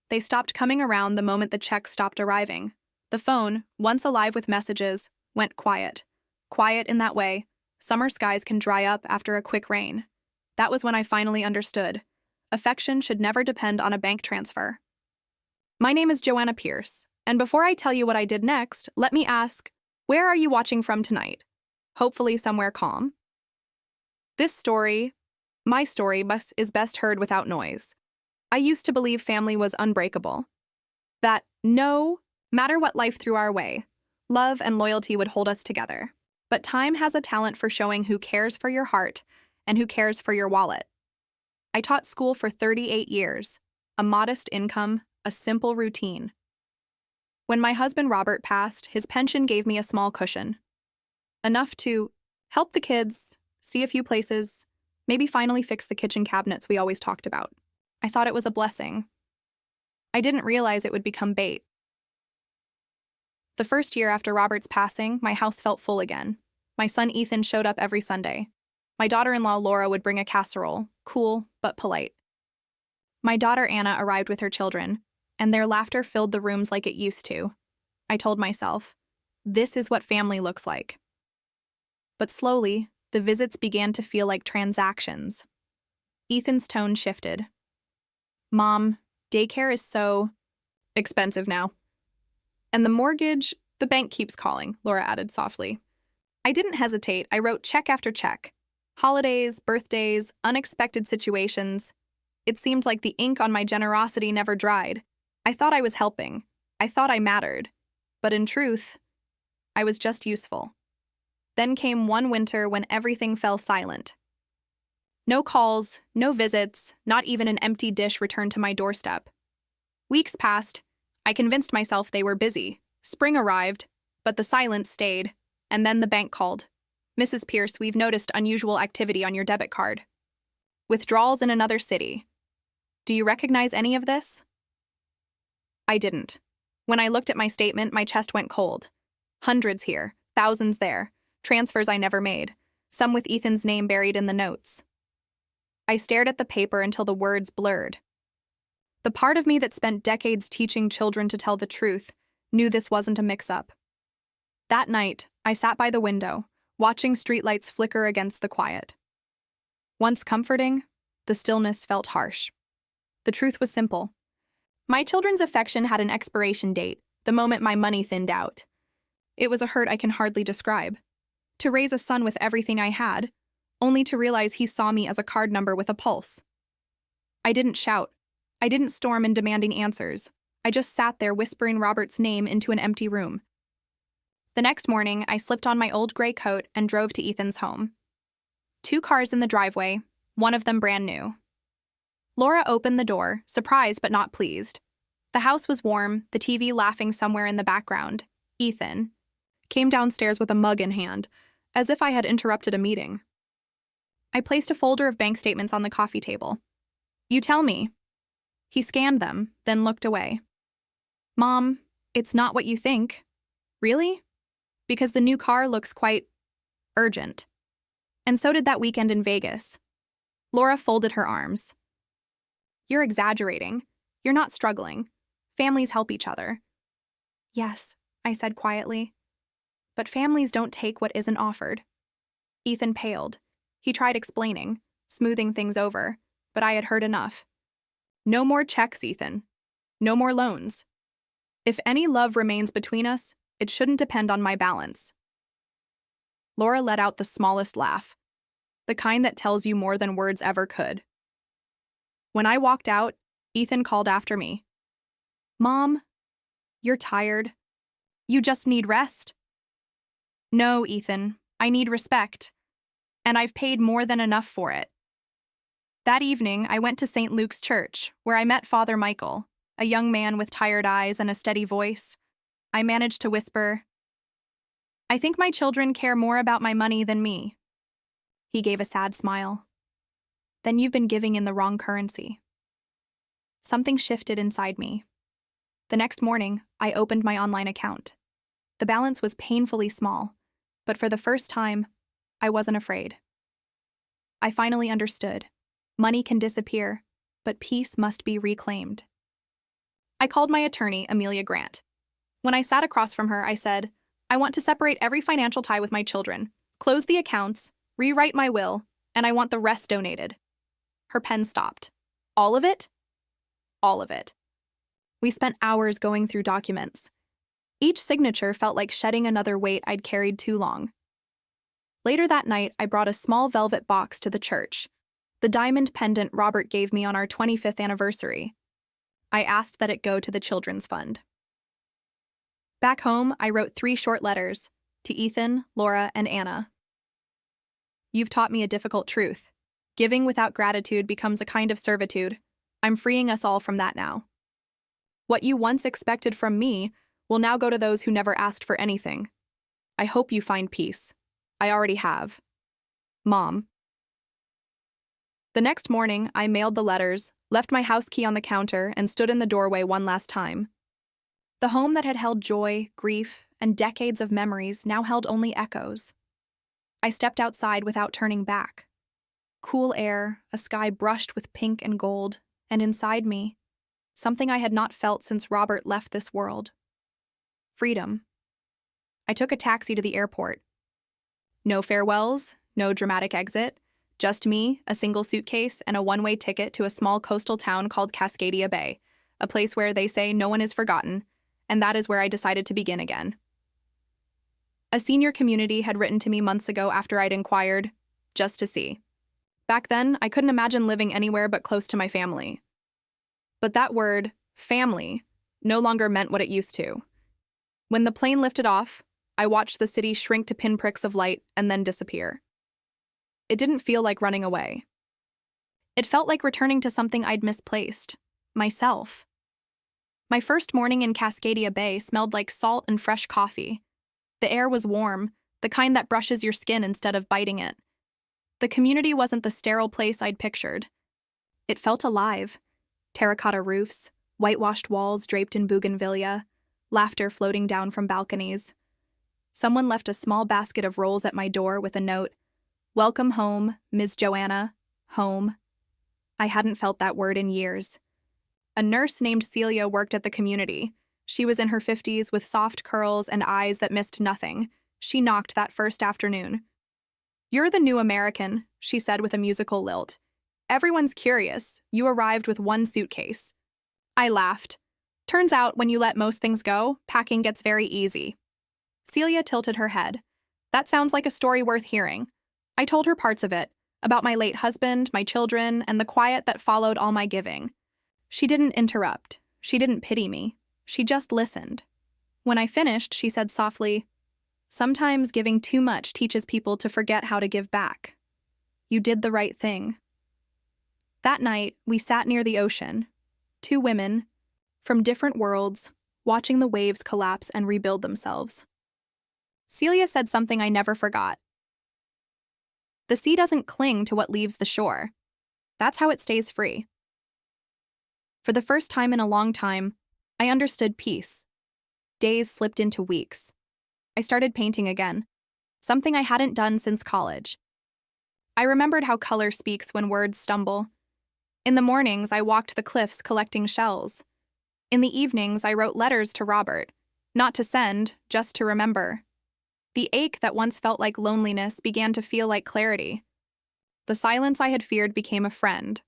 They stopped coming around the moment the checks stopped arriving. The phone, once alive with messages, went quiet. Quiet in that way, summer skies can dry up after a quick rain. That was when I finally understood. Affection should never depend on a bank transfer. My name is Joanna Pierce, and before I tell you what I did next, let me ask, where are you watching from tonight? Hopefully somewhere calm. This story, my story, is best heard without noise. I used to believe family was unbreakable. That no matter what life threw our way, love and loyalty would hold us together. But time has a talent for showing who cares for your heart and who cares for your wallet. I taught school for 38 years, a modest income, a simple routine. When my husband Robert passed, his pension gave me a small cushion. Enough to help the kids, see a few places, maybe finally fix the kitchen cabinets we always talked about. I thought it was a blessing. I didn't realize it would become bait. The first year after Robert's passing, my house felt full again. My son Ethan showed up every Sunday. My daughter-in-law Laura would bring a casserole, cool but polite. My daughter Anna arrived with her children, and their laughter filled the rooms like it used to. I told myself, this is what family looks like. But slowly, the visits began to feel like transactions. Ethan's tone shifted. Mom, daycare is so expensive now. And the mortgage, the bank keeps calling, Laura added softly. I didn't hesitate. I wrote check after check. Holidays, birthdays, unexpected situations. It seemed like the ink on my generosity never dried. I thought I was helping. I thought I mattered. But in truth, I was just useful. Then came one winter when everything fell silent. No calls, no visits, not even an empty dish returned to my doorstep. Weeks passed. I convinced myself they were busy. Spring arrived, but the silence stayed, and then the bank called. Mrs. Pierce, we've noticed unusual activity on your debit card. Withdrawals in another city. Do you recognize any of this? I didn't. When I looked at my statement, my chest went cold. Hundreds here, thousands there, transfers I never made, some with Ethan's name buried in the notes. I stared at the paper until the words blurred. The part of me that spent decades teaching children to tell the truth knew this wasn't a mix-up. That night, I sat by the window, watching streetlights flicker against the quiet. Once comforting, the stillness felt harsh. The truth was simple. My children's affection had an expiration date, the moment my money thinned out. It was a hurt I can hardly describe. To raise a son with everything I had, only to realize he saw me as a card number with a pulse. I didn't shout. I didn't storm in demanding answers. I just sat there whispering Robert's name into an empty room. The next morning, I slipped on my old gray coat and drove to Ethan's home. 2 cars in the driveway, one of them brand new. Laura opened the door, surprised but not pleased. The house was warm, the TV laughing somewhere in the background. Ethan came downstairs with a mug in hand, as if I had interrupted a meeting. I placed a folder of bank statements on the coffee table. You tell me. He scanned them, then looked away. Mom, it's not what you think. Really? Because the new car looks quite urgent. And so did that weekend in Vegas. Laura folded her arms. You're exaggerating. You're not struggling. Families help each other. Yes, I said quietly. But families don't take what isn't offered. Ethan paled. He tried explaining, smoothing things over, but I had heard enough. No more checks, Ethan. No more loans. If any love remains between us, it shouldn't depend on my balance. Laura let out the smallest laugh, the kind that tells you more than words ever could. When I walked out, Ethan called after me. Mom, you're tired. You just need rest. No, Ethan, I need respect. And I've paid more than enough for it. That evening, I went to St. Luke's Church, where I met Father Michael, a young man with tired eyes and a steady voice. I managed to whisper, I think my children care more about my money than me. He gave a sad smile. Then you've been giving in the wrong currency. Something shifted inside me. The next morning, I opened my online account. The balance was painfully small, but for the first time, I wasn't afraid. I finally understood. Money can disappear, but peace must be reclaimed. I called my attorney, Amelia Grant. When I sat across from her, I said, I want to separate every financial tie with my children, close the accounts, rewrite my will, and I want the rest donated. Her pen stopped. All of it? All of it. We spent hours going through documents. Each signature felt like shedding another weight I'd carried too long. Later that night, I brought a small velvet box to the church, the diamond pendant Robert gave me on our 25th anniversary. I asked that it go to the Children's Fund. Back home, I wrote 3 short letters to Ethan, Laura, and Anna. You've taught me a difficult truth. Giving without gratitude becomes a kind of servitude. I'm freeing us all from that now. What you once expected from me will now go to those who never asked for anything. I hope you find peace. I already have. Mom. The next morning, I mailed the letters, left my house key on the counter, and stood in the doorway one last time. The home that had held joy, grief, and decades of memories now held only echoes. I stepped outside without turning back. Cool air, a sky brushed with pink and gold, and inside me, something I had not felt since Robert left this world. Freedom. I took a taxi to the airport. No farewells, no dramatic exit, just me, a single suitcase, and a one-way ticket to a small coastal town called Cascadia Bay, a place where they say no one is forgotten, and that is where I decided to begin again. A senior community had written to me months ago after I'd inquired, just to see. Back then, I couldn't imagine living anywhere but close to my family. But that word, family, no longer meant what it used to. When the plane lifted off, I watched the city shrink to pinpricks of light and then disappear. It didn't feel like running away. It felt like returning to something I'd misplaced, myself. My first morning in Cascadia Bay smelled like salt and fresh coffee. The air was warm, the kind that brushes your skin instead of biting it. The community wasn't the sterile place I'd pictured. It felt alive. Terracotta roofs, whitewashed walls draped in bougainvillea, laughter floating down from balconies. Someone left a small basket of rolls at my door with a note, "Welcome home, Ms. Joanna, home." I hadn't felt that word in years. A nurse named Celia worked at the community. She was in her 50s with soft curls and eyes that missed nothing. She knocked that first afternoon. "You're the new American," she said with a musical lilt. "Everyone's curious. You arrived with one suitcase." I laughed. Turns out, when you let most things go, packing gets very easy. Celia tilted her head. That sounds like a story worth hearing. I told her parts of it, about my late husband, my children, and the quiet that followed all my giving. She didn't interrupt. She didn't pity me. She just listened. When I finished, she said softly, "Sometimes giving too much teaches people to forget how to give back. You did the right thing." That night, we sat near the ocean, 2 women, from different worlds, watching the waves collapse and rebuild themselves. Celia said something I never forgot. The sea doesn't cling to what leaves the shore. That's how it stays free. For the first time in a long time, I understood peace. Days slipped into weeks. I started painting again, something I hadn't done since college. I remembered how color speaks when words stumble. In the mornings, I walked the cliffs collecting shells. In the evenings, I wrote letters to Robert, not to send, just to remember. The ache that once felt like loneliness began to feel like clarity. The silence I had feared became a friend.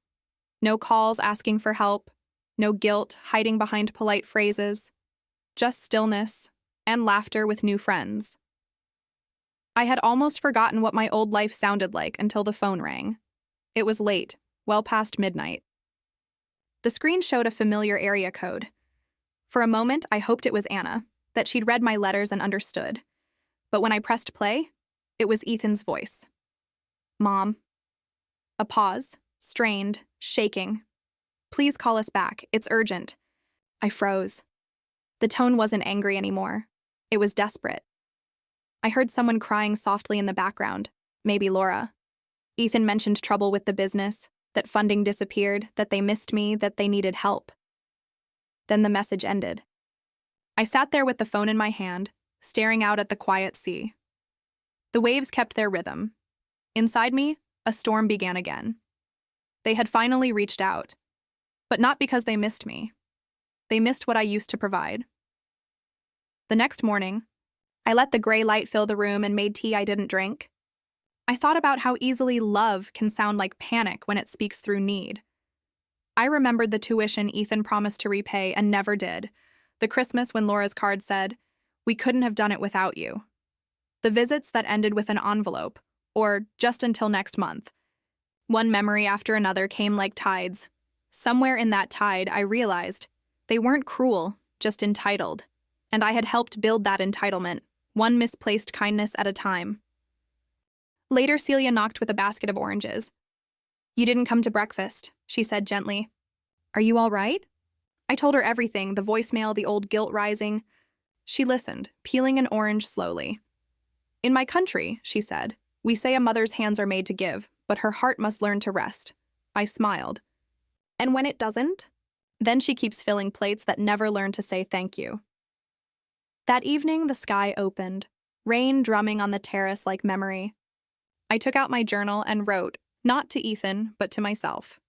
No calls asking for help, no guilt hiding behind polite phrases, just stillness and laughter with new friends. I had almost forgotten what my old life sounded like until the phone rang. It was late, well past midnight. The screen showed a familiar area code. For a moment, I hoped it was Anna, that she'd read my letters and understood. But when I pressed play, it was Ethan's voice. "Mom." A pause, strained, shaking. "Please call us back. It's urgent." I froze. The tone wasn't angry anymore. It was desperate. I heard someone crying softly in the background, maybe Laura. Ethan mentioned trouble with the business, that funding disappeared, that they missed me, that they needed help. Then the message ended. I sat there with the phone in my hand, staring out at the quiet sea. The waves kept their rhythm. Inside me, a storm began again. They had finally reached out. But not because they missed me. They missed what I used to provide. The next morning, I let the gray light fill the room and made tea I didn't drink. I thought about how easily love can sound like panic when it speaks through need. I remembered the tuition Ethan promised to repay and never did, the Christmas when Laura's card said, "We couldn't have done it without you." The visits that ended with an envelope, or "just until next month." One memory after another came like tides. Somewhere in that tide, I realized they weren't cruel, just entitled. And I had helped build that entitlement, one misplaced kindness at a time. Later, Celia knocked with a basket of oranges. "You didn't come to breakfast," she said gently. "Are you all right?" I told her everything, the voicemail, the old guilt rising. She listened, peeling an orange slowly. "In my country," she said, "we say a mother's hands are made to give, but her heart must learn to rest." I smiled. "And when it doesn't?" Then she keeps filling plates that never learn to say thank you. That evening, the sky opened, rain drumming on the terrace like memory. I took out my journal and wrote, not to Ethan, but to myself.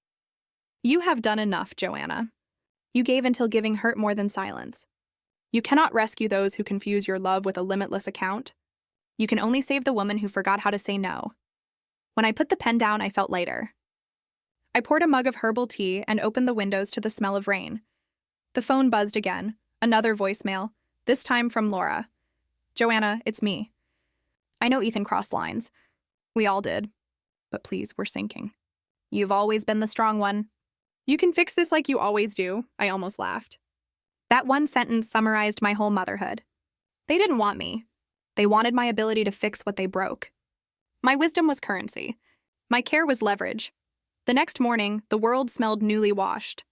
"You have done enough, Joanna. You gave until giving hurt more than silence. You cannot rescue those who confuse your love with a limitless account. You can only save the woman who forgot how to say no." When I put the pen down, I felt lighter. I poured a mug of herbal tea and opened the windows to the smell of rain. The phone buzzed again, another voicemail, this time from Laura. "Joanna, it's me. I know Ethan crossed lines. We all did. But please, we're sinking. You've always been the strong one. You can fix this like you always do." I almost laughed. That one sentence summarized my whole motherhood. They didn't want me. They wanted my ability to fix what they broke. My wisdom was currency. My care was leverage. The next morning, the world smelled newly washed.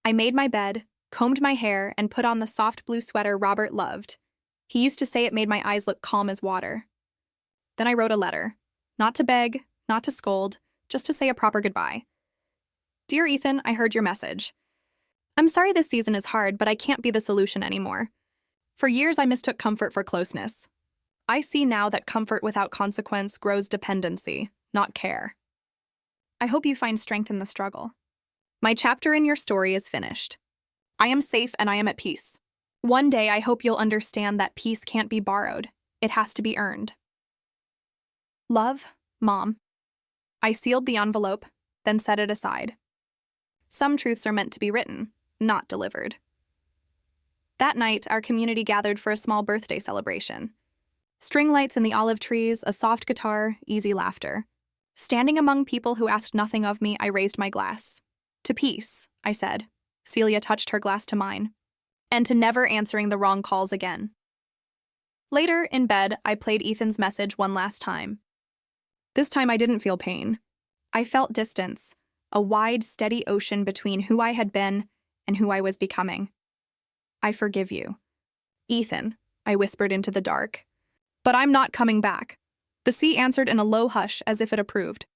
I made my bed, combed my hair, and put on the soft blue sweater Robert loved. He used to say it made my eyes look calm as water. Then I wrote a letter. Not to beg, not to scold, just to say a proper goodbye. "Dear Ethan, I heard your message. I'm sorry this season is hard, but I can't be the solution anymore. For years, I mistook comfort for closeness. I see now that comfort without consequence grows dependency, not care. I hope you find strength in the struggle. My chapter in your story is finished. I am safe and I am at peace. One day, I hope you'll understand that peace can't be borrowed. It has to be earned. Love, Mom." I sealed the envelope, then set it aside. Some truths are meant to be written, not delivered. That night, our community gathered for a small birthday celebration. String lights in the olive trees, a soft guitar, easy laughter. Standing among people who asked nothing of me, I raised my glass. "To peace," I said. Celia touched her glass to mine. "And to never answering the wrong calls again." Later, in bed, I played Ethan's message one last time. This time I didn't feel pain. I felt distance, a wide, steady ocean between who I had been and who I was becoming. "I forgive you. Ethan," I whispered into the dark. "But I'm not coming back." The sea answered in a low hush as if it approved.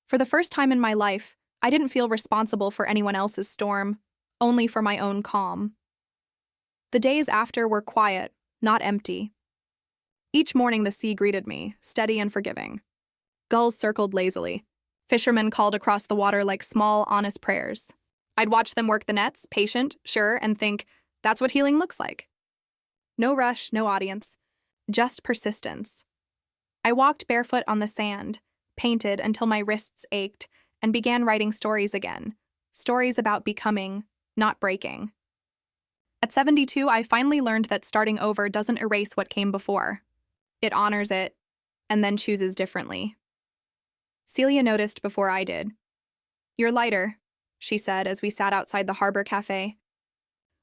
For the first time in my life, I didn't feel responsible for anyone else's storm, only for my own calm. The days after were quiet, not empty. Each morning the sea greeted me, steady and forgiving. Gulls circled lazily. Fishermen called across the water like small, honest prayers. I'd watch them work the nets, patient, sure, and think, that's what healing looks like. No rush, no audience, just persistence. I walked barefoot on the sand, painted until my wrists ached, and began writing stories again. Stories about becoming, not breaking. At 72, I finally learned that starting over doesn't erase what came before. It honors it, and then chooses differently. Celia noticed before I did. "You're lighter," she said as we sat outside the harbor cafe.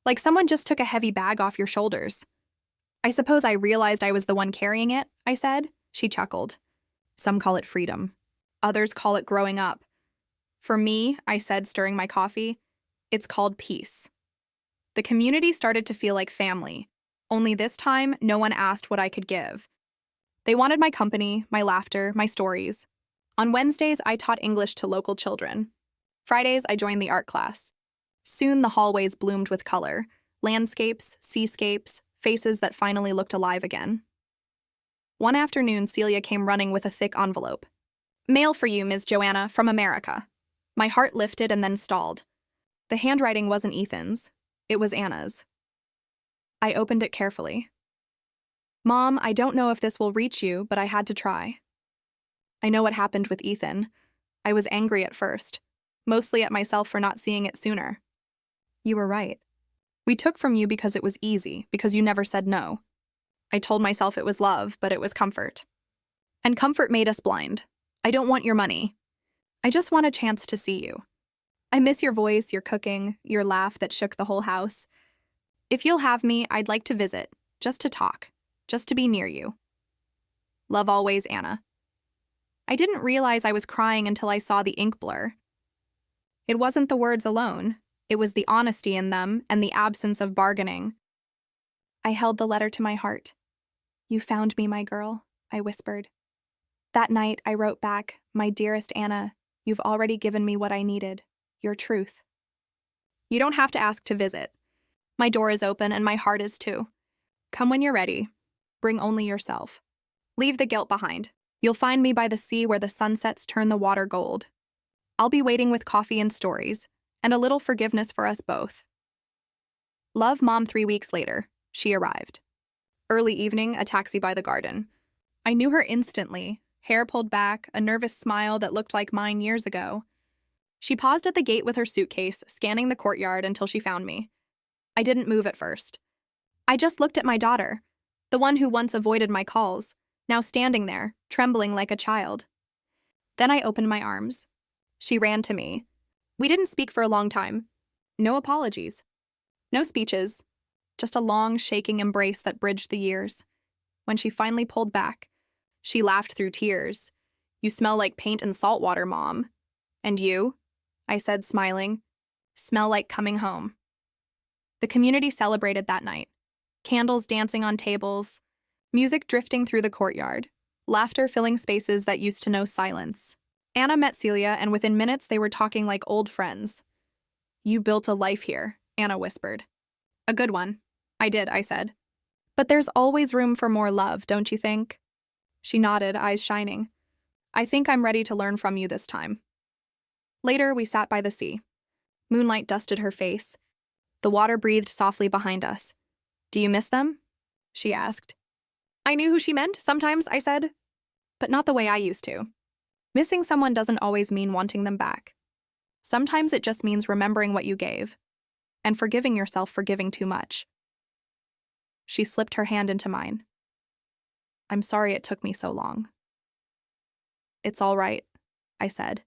"Like someone just took a heavy bag off your shoulders." "I suppose I realized I was the one carrying it," I said. She chuckled. "Some call it freedom. Others call it growing up. For me," I said, stirring my coffee, "it's called peace." The community started to feel like family. Only this time, no one asked what I could give. They wanted my company, my laughter, my stories. On Wednesdays, I taught English to local children. Fridays, I joined the art class. Soon, the hallways bloomed with color. Landscapes, seascapes, faces that finally looked alive again. One afternoon, Celia came running with a thick envelope. "Mail for you, Ms. Joanna, from America." My heart lifted and then stalled. The handwriting wasn't Ethan's. It was Anna's. I opened it carefully. Mom, I don't know if this will reach you, but I had to try. I know what happened with Ethan. I was angry at first, mostly at myself for not seeing it sooner. You were right. We took from you because it was easy, because you never said no. I told myself it was love, but it was comfort. And comfort made us blind. I don't want your money. I just want a chance to see you. I miss your voice, your cooking, your laugh that shook the whole house. If you'll have me, I'd like to visit, just to talk, just to be near you. Love always, Anna. I didn't realize I was crying until I saw the ink blur. It wasn't the words alone. It was the honesty in them and the absence of bargaining. I held the letter to my heart. You found me, my girl, I whispered. That night, I wrote back, my dearest Anna, you've already given me what I needed, your truth. You don't have to ask to visit. My door is open and my heart is too. Come when you're ready. Bring only yourself. Leave the guilt behind. You'll find me by the sea where the sunsets turn the water gold. I'll be waiting with coffee and stories, and a little forgiveness for us both. Love, Mom. 3 weeks later, she arrived. Early evening, a taxi by the garden. I knew her instantly, hair pulled back, a nervous smile that looked like mine years ago. She paused at the gate with her suitcase, scanning the courtyard until she found me. I didn't move at first. I just looked at my daughter, the one who once avoided my calls, now standing there, trembling like a child. Then I opened my arms. She ran to me. We didn't speak for a long time. No apologies. No speeches. Just a long, shaking embrace that bridged the years. When she finally pulled back, she laughed through tears. You smell like paint and salt water, Mom. And you? I said, smiling. Smell like coming home. The community celebrated that night. Candles dancing on tables, music drifting through the courtyard, laughter filling spaces that used to know silence. Anna met Celia, and within minutes they were talking like old friends. You built a life here, Anna whispered. A good one. I did, I said. But there's always room for more love, don't you think? She nodded, eyes shining. I think I'm ready to learn from you this time. Later, we sat by the sea. Moonlight dusted her face. The water breathed softly behind us. Do you miss them? She asked. I knew who she meant, sometimes, I said. But not the way I used to. Missing someone doesn't always mean wanting them back. Sometimes it just means remembering what you gave, and forgiving yourself for giving too much. She slipped her hand into mine. I'm sorry it took me so long. It's all right, I said,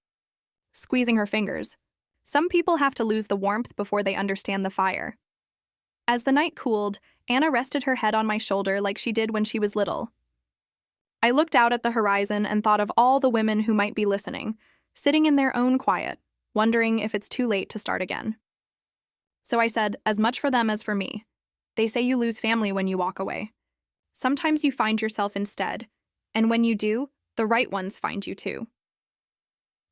squeezing her fingers. Some people have to lose the warmth before they understand the fire. As the night cooled, Anna rested her head on my shoulder like she did when she was little. I looked out at the horizon and thought of all the women who might be listening, sitting in their own quiet, wondering if it's too late to start again. So I said, as much for them as for me. They say you lose family when you walk away. Sometimes you find yourself instead, and when you do, the right ones find you too.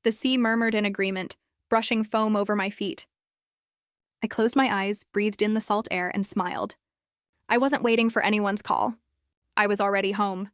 The sea murmured in agreement, brushing foam over my feet. I closed my eyes, breathed in the salt air, and smiled. I wasn't waiting for anyone's call. I was already home.